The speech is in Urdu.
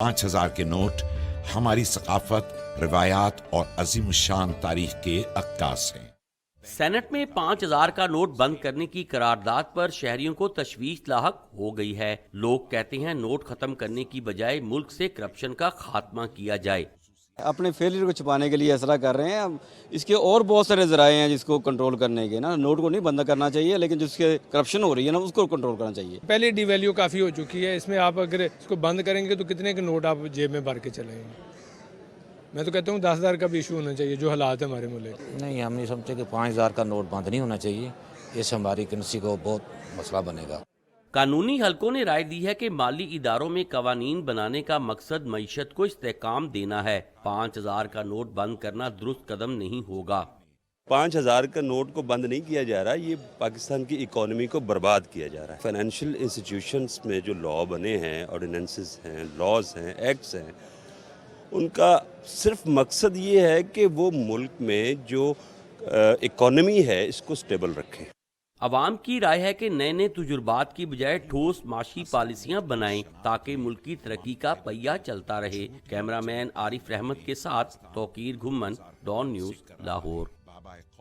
5000 کے نوٹ ہماری ثقافت، روایات اور عظیم الشان تاریخ کے عکاس ہیں۔ سینٹ میں 5000 کا نوٹ بند کرنے کی قرارداد پر شہریوں کو تشویش لاحق ہو گئی ہے۔ لوگ کہتے ہیں نوٹ ختم کرنے کی بجائے ملک سے کرپشن کا خاتمہ کیا جائے۔ اپنے فیلئر کو چھپانے کے لیے ایسا کر رہے ہیں۔ اب اس کے اور بہت سارے ذرائع ہیں جس کو کنٹرول کرنے کے نا، نوٹ کو نہیں بند کرنا چاہیے، لیکن جس کے کرپشن ہو رہی ہے نا اس کو کنٹرول کرنا چاہیے۔ پہلے ڈی ویلیو کافی ہو چکی ہے، اس میں آپ اگر اس کو بند کریں گے تو کتنے کے نوٹ آپ جیب میں بھر کے چلیں گے؟ میں تو کہتا ہوں 10,000 کا بھی ایشو ہونا چاہیے جو حالات ہیں ہمارے ملک۔ نہیں، ہم نہیں سمجھتے کہ 5000 کا نوٹ بند نہیں ہونا چاہیے، اس سے ہماری کرنسی کو بہت مسئلہ بنے گا۔ قانونی حلقوں نے رائے دی ہے کہ مالی اداروں میں قوانین بنانے کا مقصد معیشت کو استحکام دینا ہے۔ 5000 کا نوٹ بند کرنا درست قدم نہیں ہوگا۔ 5000 کا نوٹ کو بند نہیں کیا جا رہا، یہ پاکستان کی اکانومی کو برباد کیا جا رہا ہے۔ فائنینشیل انسٹیٹیوشنز میں جو لا بنے ہیں، آرڈیننسز ہیں، لاز ہیں، ایکٹس ہیں، ان کا صرف مقصد یہ ہے کہ وہ ملک میں جو اکانومی ہے اس کو سٹیبل رکھیں۔ عوام کی رائے ہے کہ نئے نئے تجربات کی بجائے ٹھوس معاشی پالیسیاں بنائیں تاکہ ملک کی ترقی کا پہیہ چلتا رہے۔ کیمرہ مین عارف رحمت کے ساتھ توقیر گھمن، ڈان نیوز، لاہور۔